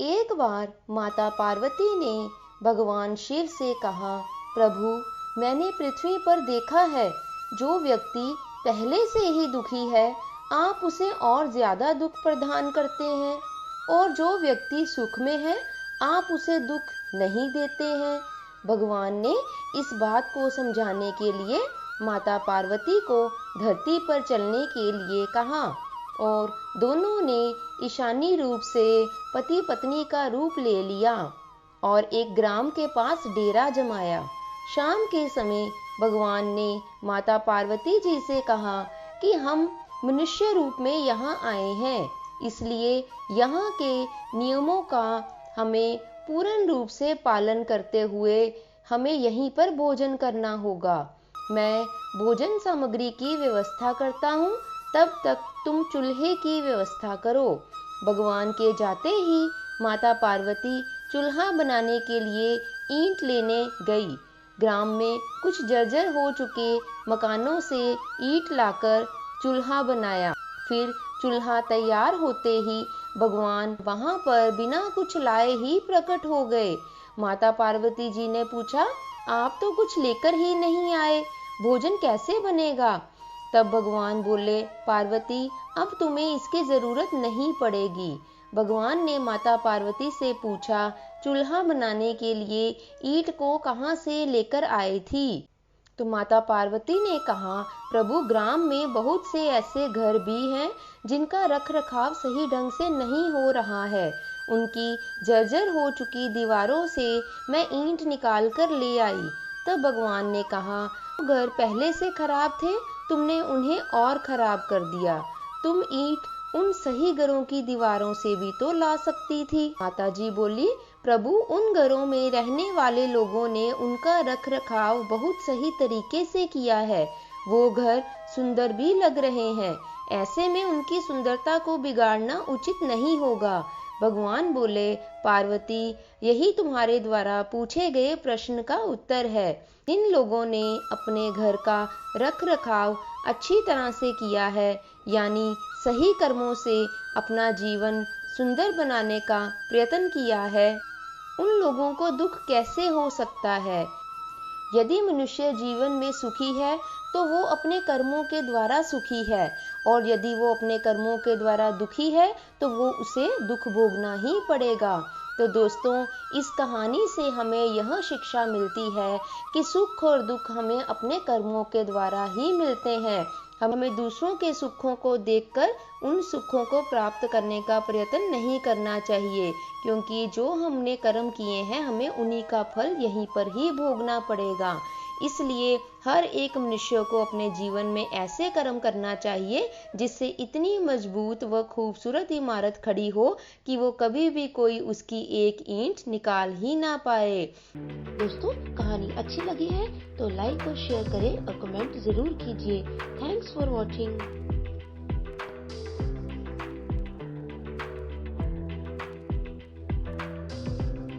एक बार माता पार्वती ने भगवान शिव से कहा, प्रभु, मैंने पृथ्वी पर देखा है, जो व्यक्ति पहले से ही दुखी है आप उसे और ज्यादा दुख प्रदान करते हैं, और जो व्यक्ति सुख में है आप उसे दुख नहीं देते हैं। भगवान ने इस बात को समझाने के लिए माता पार्वती को धरती पर चलने के लिए कहा और दोनों ने ईशानी रूप से पति पत्नी का रूप ले लिया और एक ग्राम के पास डेरा जमाया। शाम के समय भगवान ने माता पार्वती जी से कहा कि हम मनुष्य रूप में यहाँ आए हैं, इसलिए यहाँ के नियमों का हमें पूर्ण रूप से पालन करते हुए हमें यहीं पर भोजन करना होगा। मैं भोजन सामग्री की व्यवस्था करता हूँ, तब तक तुम चूल्हे की व्यवस्था करो। भगवान के जाते ही माता पार्वती चूल्हा बनाने के लिए ईंट लेने गई। ग्राम में कुछ जर्जर हो चुके मकानों से ईंट लाकर चूल्हा बनाया। फिर चूल्हा तैयार होते ही भगवान वहां पर बिना कुछ लाए ही प्रकट हो गए। माता पार्वती जी ने पूछा, आप तो कुछ लेकर ही नहीं आए, भोजन कैसे बनेगा? तब भगवान बोले, पार्वती, अब तुम्हें इसकी जरूरत नहीं पड़ेगी। भगवान ने माता पार्वती से पूछा, चूल्हा बनाने के लिए ईंट को कहाँ से लेकर आई थी? तो माता पार्वती ने कहा, प्रभु, ग्राम में बहुत से ऐसे घर भी हैं जिनका रख रखाव सही ढंग से नहीं हो रहा है। उनकी जर्जर हो चुकी दीवारों से मैं ईंट निकाल कर ले आई। तब भगवान ने कहा, घर पहले से खराब थे, तुमने उन्हें और खराब कर दिया। तुम ईंट उन सही घरों की दीवारों से भी तो ला सकती थी। माता जी बोली, प्रभु, उन घरों में रहने वाले लोगों ने उनका रख रखाव बहुत सही तरीके से किया है। वो घर सुंदर भी लग रहे हैं, ऐसे में उनकी सुंदरता को बिगाड़ना उचित नहीं होगा। भगवान बोले, पार्वती, यही तुम्हारे द्वारा पूछे गए प्रश्न का उत्तर है। इन लोगों ने अपने घर का रख रखाव अच्छी तरह से किया है, यानी सही कर्मों से अपना जीवन सुंदर बनाने का प्रयत्न किया है। उन लोगों को दुख कैसे हो सकता है? यदि मनुष्य जीवन में सुखी है तो वो अपने कर्मों के द्वारा सुखी है, और यदि वो अपने कर्मों के द्वारा दुखी है तो वो उसे दुख भोगना ही पड़ेगा। तो दोस्तों, इस कहानी से हमें यह शिक्षा मिलती है कि सुख और दुख हमें अपने कर्मों के द्वारा ही मिलते हैं। हमें दूसरों के सुखों को देखकर उन सुखों को प्राप्त करने का प्रयत्न नहीं करना चाहिए, क्योंकि जो हमने कर्म किए हैं हमें उन्हीं का फल यहीं पर ही भोगना पड़ेगा। इसलिए हर एक मनुष्य को अपने जीवन में ऐसे कर्म करना चाहिए जिससे इतनी मजबूत व खूबसूरत इमारत खड़ी हो कि वो कभी भी कोई उसकी एक ईंट निकाल ही ना पाए। दोस्तों, कहानी अच्छी लगी है तो लाइक और शेयर करें और कमेंट जरूर कीजिए। Thanks for watching.